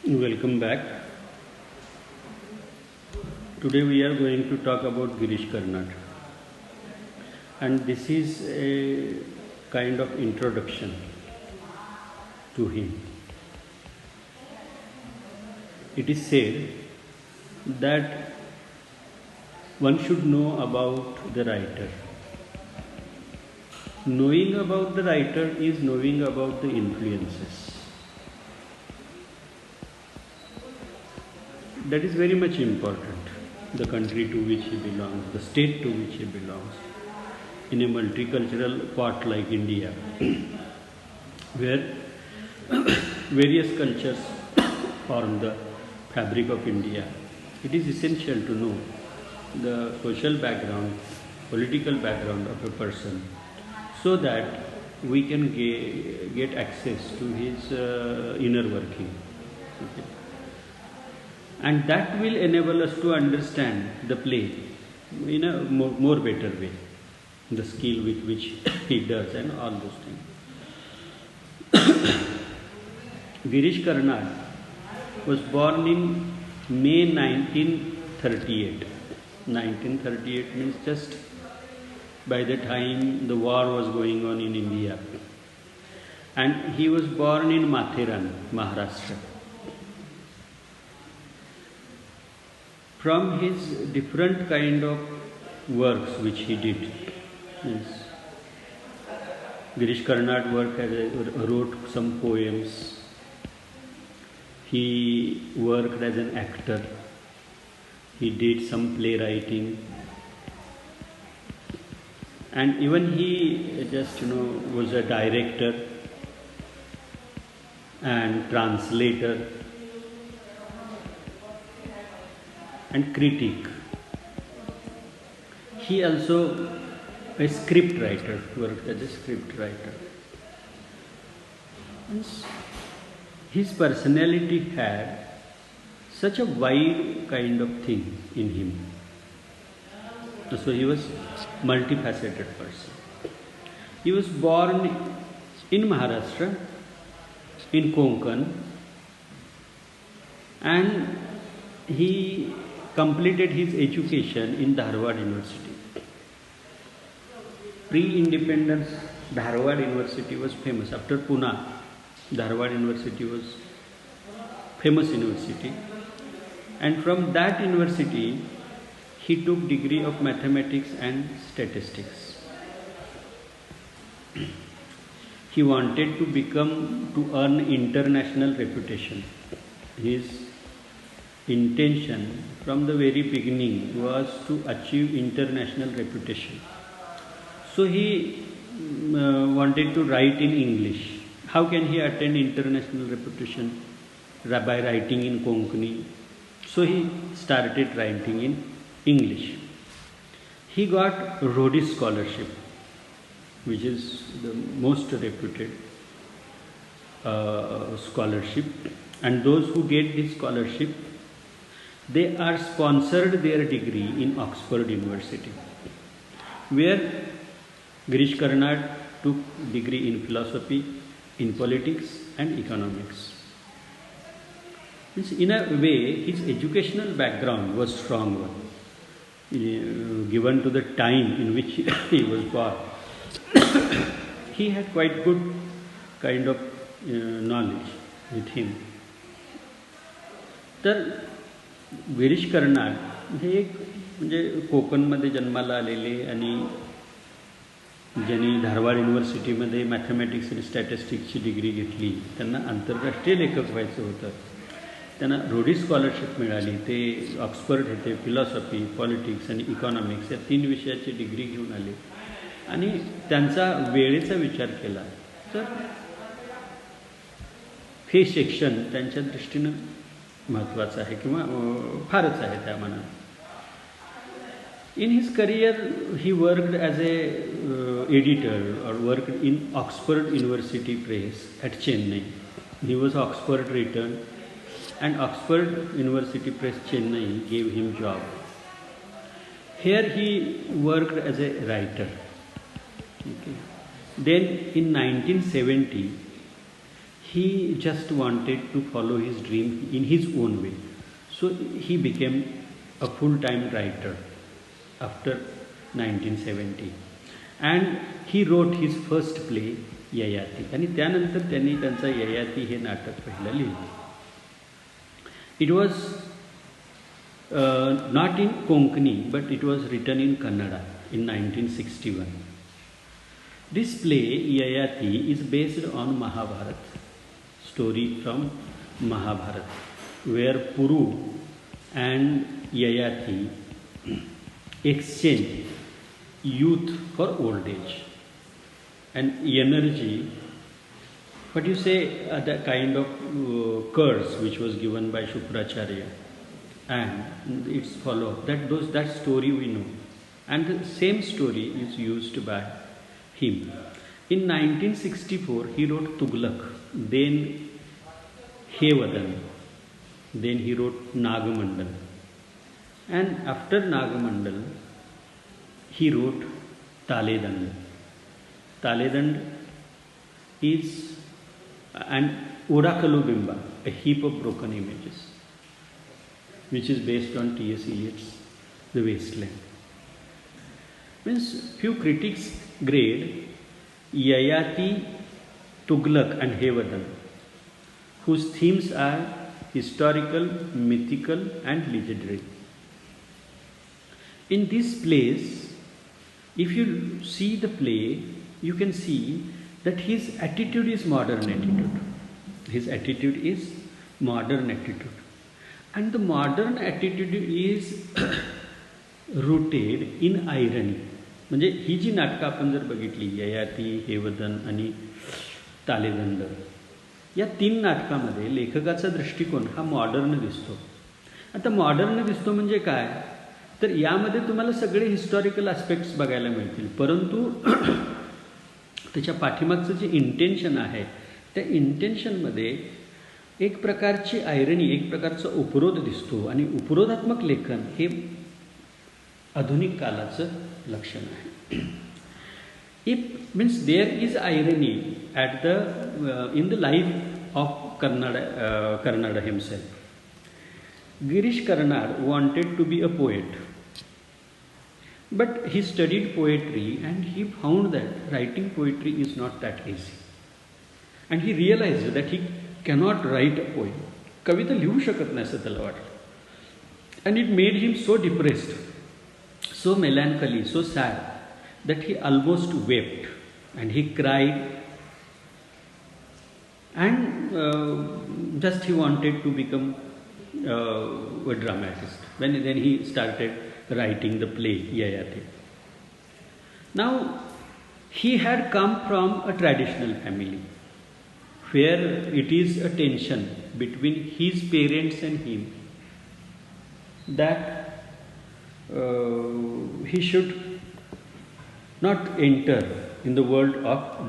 Welcome back. Today we are going to talk about Girish Karnad, and this is a kind of introduction to him. It is said that one should know about the writer. Knowing about the writer is knowing about the influences. That is very much important. The country to which he belongs, the state to which he belongs, in a multicultural part like India, where various cultures form the fabric of India, it is essential to know the social background, political background of a person, so that we can get access to his inner working. Okay. And that will enable us to understand the play in a more better way, the skill with which he does and all those things. Girish Karnad was born in May 1938. 1938 means just by the time the war was going on in India. And he was born in Matheran, Maharashtra. From his different kind of works which he did, Girish Karnad wrote some poems. He worked as an actor. He did some playwriting, and even he was a director and translator and critic. He also a script writer, worked as a script writer. His personality had such a wide kind of thing in him. So he was multifaceted person. He was born in Maharashtra, in Konkan, and he completed his education in Dharwad University. Pre-independence, Dharwad University was famous. After Pune, Dharwad University was famous university. And from that university, he took degree of mathematics and statistics. He wanted to earn international reputation. His intention from the very beginning was to achieve international reputation. So he wanted to write in English. How can he attain international reputation? By writing in Konkani. So he started writing in English. He got Rhodes Scholarship, which is the most reputed scholarship. And those who get this scholarship, they are sponsored their degree in Oxford University, where Girish Karnad took degree in philosophy, in politics and economics. In a way, his educational background was strong one, given to the time in which he was born. He had quite good kind of knowledge with him. तर गिरीश कर्नाड हे एक म्हणजे कोकणमध्ये जन्माला आलेले आणि ज्यांनी Dharwad युनिव्हर्सिटीमध्ये mathematics आणि स्टॅटिस्टिक्सची degree घेतली, त्यांना आंतरराष्ट्रीय लेखक व्हायचं होतं. त्यांना रोडीज स्कॉलरशिप मिळाली. ते ऑक्सफर्ड येथे फिलॉसॉफी, पॉलिटिक्स आणि इकॉनॉमिक्स या 3 विषयाची डिग्री घेऊन आले आणि त्यांचा वेळेचा विचार केला तर हे शिक्षण त्यांच्या दृष्टीनं महत्त्वाचं आहे किंवा फारच आहे त्या मनात. In his career, he worked as a editor or worked in Oxford University Press at Chennai. He was Oxford returned, and Oxford University Press Chennai gave him job. Here he worked as a writer. Okay. Then in 1970, he just wanted to follow his dream in his own way. So he became a full-time writer after 1970. And he wrote his first play, Yayati. आणि त्यानंतर त्यांनी त्यांचा ययाति हे नाटक पहिलं लिहिलं. It was not in Konkani, but it was written in Kannada in 1961. This play, Yayati, is based on Mahabharata, story from Mahabharata, where Puru and Yayati exchange youth for old age and energy. But you say the kind of curse which was given by Shukracharya, and it's followed that story we know, and the same story is used by him. In 1964 he wrote Tughlaq, then Hevadan, then he wrote Nagamandal, and after Nagamandal he wrote Taledand. Taledand is an Orakalobimba, a heap of broken images, which is based on T.S. Eliot's The Wasteland. Means few critics grade Yayati, Tughlaq and Hevadan, whose themes are historical, mythical and legendary. In this place, if you see the play, you can see that his attitude is modern attitude. His attitude is modern attitude. And the modern attitude is rooted in irony. म्हणजे ही जी नाटकं आपण जर बघितली, ययाती, हेवदन आणि तालेदंड, या तीन नाटकामध्ये लेखकाचा दृष्टिकोन हा मॉडर्न दिसतो. आता मॉडर्न दिसतो म्हणजे काय, तर यामध्ये तुम्हाला सगळे हिस्टॉरिकल ॲस्पेक्ट्स बघायला मिळतील, परंतु त्याच्या पाठीमागचं जे इंटेन्शन आहे त्या इंटेन्शनमध्ये एक प्रकारची आयरनी, एक प्रकारचा उपरोध दिसतो, आणि उपरोधात्मक लेखन हे आधुनिक कालाचं लक्षण आहे. If means there is irony at the in the life of Karnad himself. Girish Karnad wanted to be a poet, but he studied poetry and he found that writing poetry is not that easy, and he realized that he cannot write a poem. कविता लिहू शकत नाही असं त्याला वाटलं, and it made him so depressed, so melancholy, so sad that he almost wept and he cried, and just he wanted to become a dramatist. Then he started writing the play Yayati. Now he had come from a traditional family where it is a tension between his parents and him that he should not enter in the world of